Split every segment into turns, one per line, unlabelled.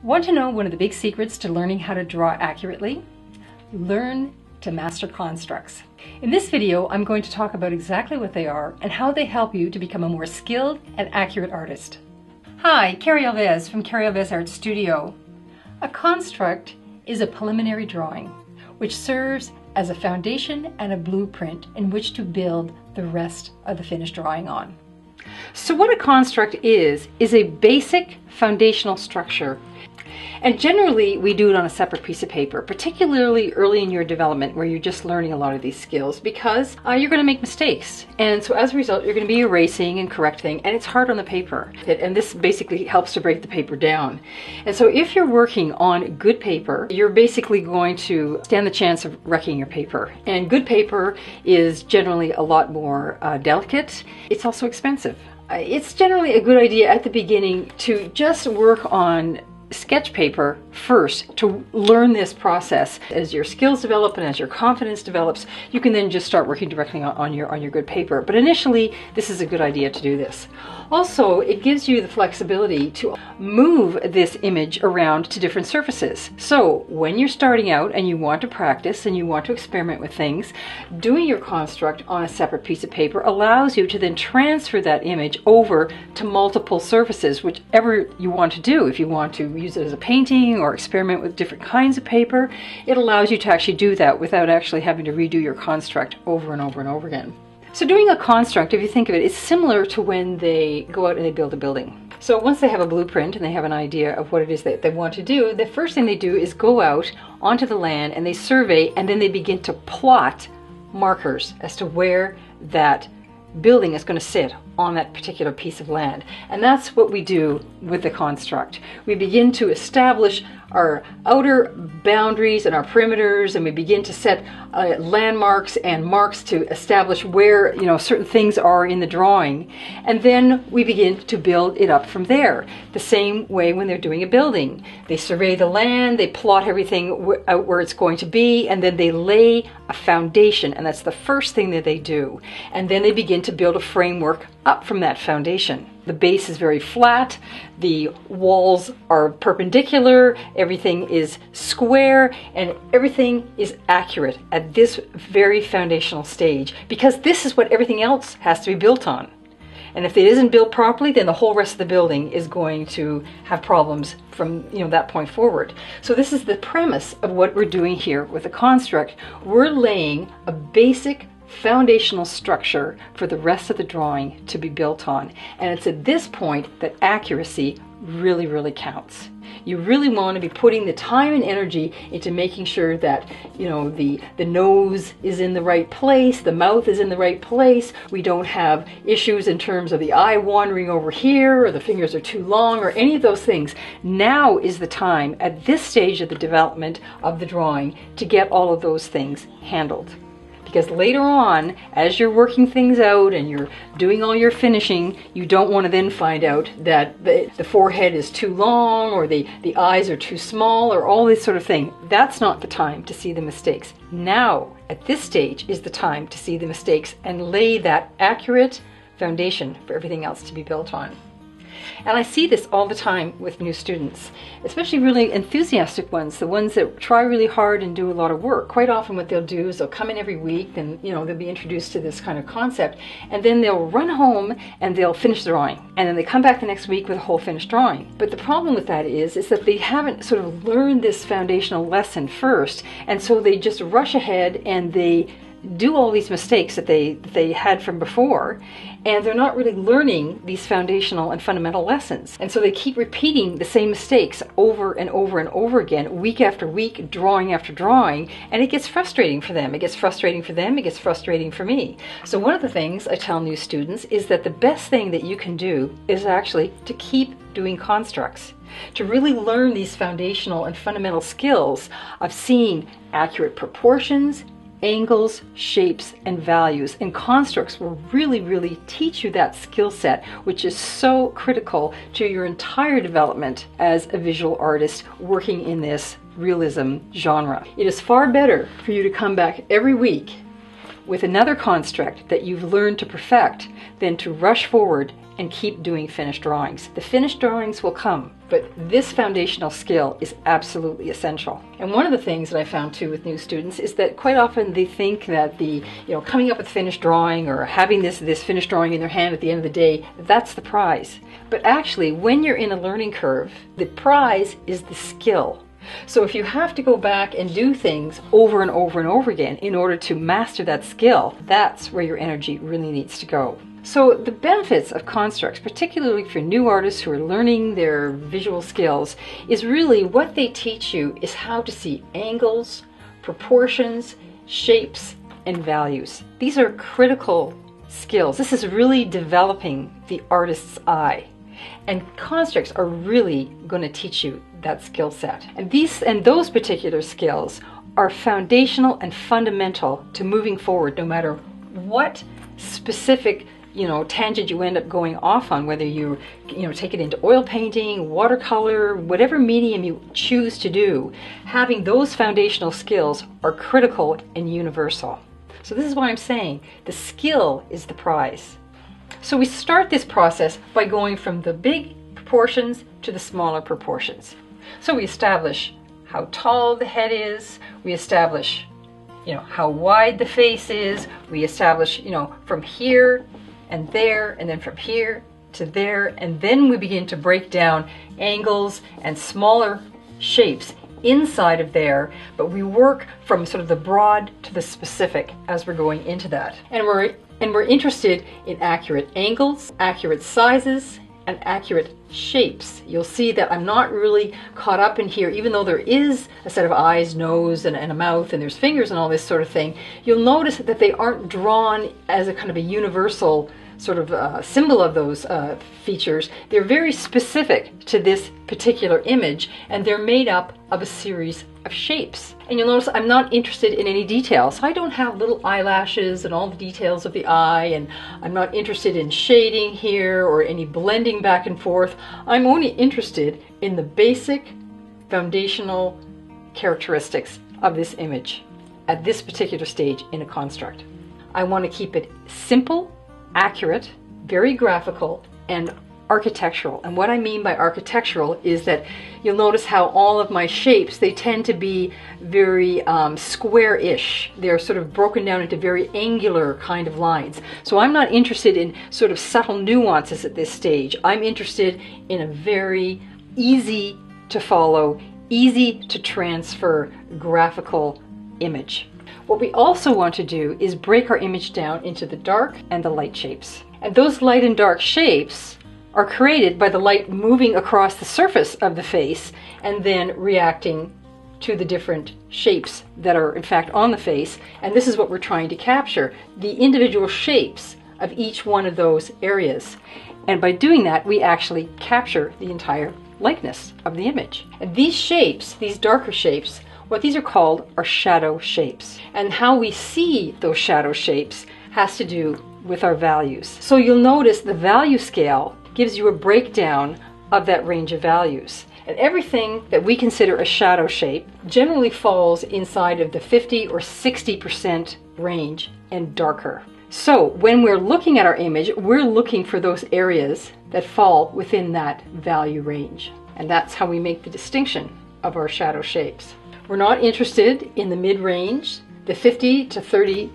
Want to know one of the big secrets to learning how to draw accurately? Learn to master constructs. In this video, I'm going to talk about exactly what they are and how they help you to become a more skilled and accurate artist. Hi, Carrie Alves from Carrie Alves Art Studio. A construct is a preliminary drawing which serves as a foundation and a blueprint in which to build the rest of the finished drawing on. So what a construct is a basic foundational structure. And generally, we do it on a separate piece of paper, particularly early in your development where you're just learning a lot of these skills because you're going to make mistakes. And so as a result, you're going to be erasing and correcting, and it's hard on the paper. And this basically helps to break the paper down. And so if you're working on good paper, you're basically going to stand the chance of wrecking your paper. And good paper is generally a lot more delicate. It's also expensive. It's generally a good idea at the beginning to just work on sketch paper first to learn this process. As your skills develop and as your confidence develops, you can then just start working directly on your good paper. But initially, this is a good idea to do this. Also, it gives you the flexibility to move this image around to different surfaces. So when you're starting out and you want to practice and you want to experiment with things, doing your construct on a separate piece of paper allows you to then transfer that image over to multiple surfaces, whichever you want to do. If you want to use it as a painting or experiment with different kinds of paper, it allows you to actually do that without actually having to redo your construct over and over and over again. So doing a construct, if you think of it, is similar to when they go out and they build a building. So once they have a blueprint and they have an idea of what it is that they want to do, the first thing they do is go out onto the land and they survey, and then they begin to plot markers as to where that building is going to sit on that particular piece of land. And that's what we do with the construct. We begin to establish our outer boundaries and our perimeters, and we begin to set landmarks and marks to establish where certain things are in the drawing, and then we begin to build it up from there. The same way when they're doing a building, they survey the land, they plot everything out where it's going to be, and then they lay a foundation, and that's the first thing that they do. And then they begin to build a framework up from that foundation. The base is very flat, the walls are perpendicular, everything is square, and everything is accurate at this very foundational stage, because this is what everything else has to be built on. And if it isn't built properly, then the whole rest of the building is going to have problems from that point forward. So this is the premise of what we're doing here with the construct. We're laying a basic foundational structure for the rest of the drawing to be built on. And it's at this point that accuracy really, really counts. You really want to be putting the time and energy into making sure that the nose is in the right place, the mouth is in the right place, we don't have issues in terms of the eye wandering over here, or the fingers are too long, or any of those things. Now is the time, at this stage of the development of the drawing, to get all of those things handled. Because later on, as you're working things out and you're doing all your finishing, you don't want to then find out that the forehead is too long, or the eyes are too small, or all this sort of thing. That's not the time to see the mistakes. Now, at this stage, is the time to see the mistakes and lay that accurate foundation for everything else to be built on. And I see this all the time with new students, especially really enthusiastic ones, the ones that try really hard and do a lot of work. Quite often what they'll do is they'll come in every week and they'll be introduced to this kind of concept, and then they'll run home and they'll finish the drawing. And then they come back the next week with a whole finished drawing. But the problem with that is that they haven't sort of learned this foundational lesson first, and so they just rush ahead and they do all these mistakes that they had from before, and they're not really learning these foundational and fundamental lessons. And so they keep repeating the same mistakes over and over and over again, week after week, drawing after drawing, and it gets frustrating for them. It gets frustrating for them, it gets frustrating for me. So one of the things I tell new students is that the best thing that you can do is actually to keep doing constructs, to really learn these foundational and fundamental skills of seeing accurate proportions, angles, shapes, and values. And constructs will really, really teach you that skill set, which is so critical to your entire development as a visual artist working in this realism genre. It is far better for you to come back every week with another construct that you've learned to perfect than to rush forward and keep doing finished drawings. The finished drawings will come, but this foundational skill is absolutely essential. And one of the things that I found too with new students is that quite often they think that coming up with finished drawing or having this finished drawing in their hand at the end of the day, that's the prize. But actually, when you're in a learning curve, the prize is the skill. So if you have to go back and do things over and over and over again in order to master that skill, that's where your energy really needs to go. So the benefits of constructs, particularly for new artists who are learning their visual skills, is really what they teach you is how to see angles, proportions, shapes, and values. These are critical skills. This is really developing the artist's eye. And constructs are really going to teach you that skill set. And those particular skills are foundational and fundamental to moving forward, no matter what specific tangent you end up going off on, whether you take it into oil painting, watercolor, whatever medium you choose to do. Having those foundational skills are critical and universal. So this is why I'm saying the skill is the prize. So we start this process by going from the big proportions to the smaller proportions. So we establish how tall the head is, we establish how wide the face is, we establish from here and there, and then from here to there, and then we begin to break down angles and smaller shapes inside of there, but we work from sort of the broad to the specific as we're going into that. And we're interested in accurate angles, accurate sizes, and accurate shapes. You'll see that I'm not really caught up in here, even though there is a set of eyes, nose, and a mouth, and there's fingers and all this sort of thing. You'll notice that they aren't drawn as a kind of a universal sort of symbol of those features. They're very specific to this particular image, and they're made up of a series of shapes. And you'll notice I'm not interested in any details. I don't have little eyelashes and all the details of the eye, and I'm not interested in shading here or any blending back and forth. I'm only interested in the basic foundational characteristics of this image at this particular stage in a construct. I want to keep it simple, accurate, very graphical, and architectural. And what I mean by architectural is that you'll notice how all of my shapes, they tend to be very square-ish. They're sort of broken down into very angular kind of lines. So I'm not interested in sort of subtle nuances at this stage. I'm interested in a very easy to follow, easy to transfer graphical image. What we also want to do is break our image down into the dark and the light shapes. And those light and dark shapes are created by the light moving across the surface of the face and then reacting to the different shapes that are in fact on the face. And this is what we're trying to capture, the individual shapes of each one of those areas. And by doing that, we actually capture the entire likeness of the image. And these shapes, these darker shapes, what these are called are shadow shapes. And how we see those shadow shapes has to do with our values. So you'll notice the value scale gives you a breakdown of that range of values. And everything that we consider a shadow shape generally falls inside of the 50 or 60% range and darker. So when we're looking at our image, we're looking for those areas that fall within that value range. And that's how we make the distinction of our shadow shapes. We're not interested in the mid-range, the 50 to 30%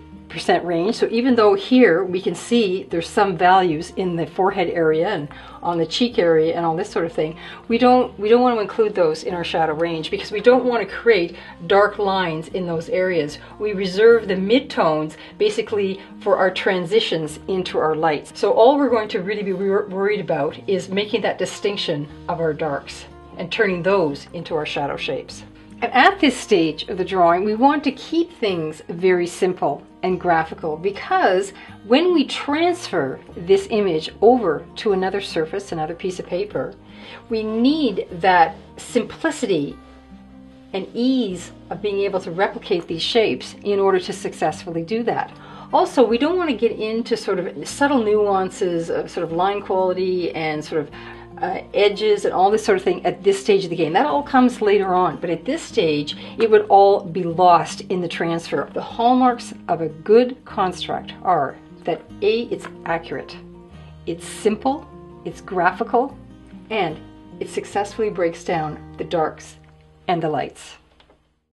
range. So even though here we can see there's some values in the forehead area and on the cheek area and all this sort of thing, we don't want to include those in our shadow range because we don't want to create dark lines in those areas. We reserve the midtones basically for our transitions into our lights. So all we're going to really be worried about is making that distinction of our darks and turning those into our shadow shapes. And at this stage of the drawing, we want to keep things very simple and graphical because when we transfer this image over to another surface, another piece of paper, we need that simplicity and ease of being able to replicate these shapes in order to successfully do that. Also, we don't want to get into sort of subtle nuances of sort of line quality and sort of edges and all this sort of thing at this stage of the game. That all comes later on, but at this stage, it would all be lost in the transfer. The hallmarks of a good construct are that A, it's accurate, it's simple, it's graphical, and it successfully breaks down the darks and the lights.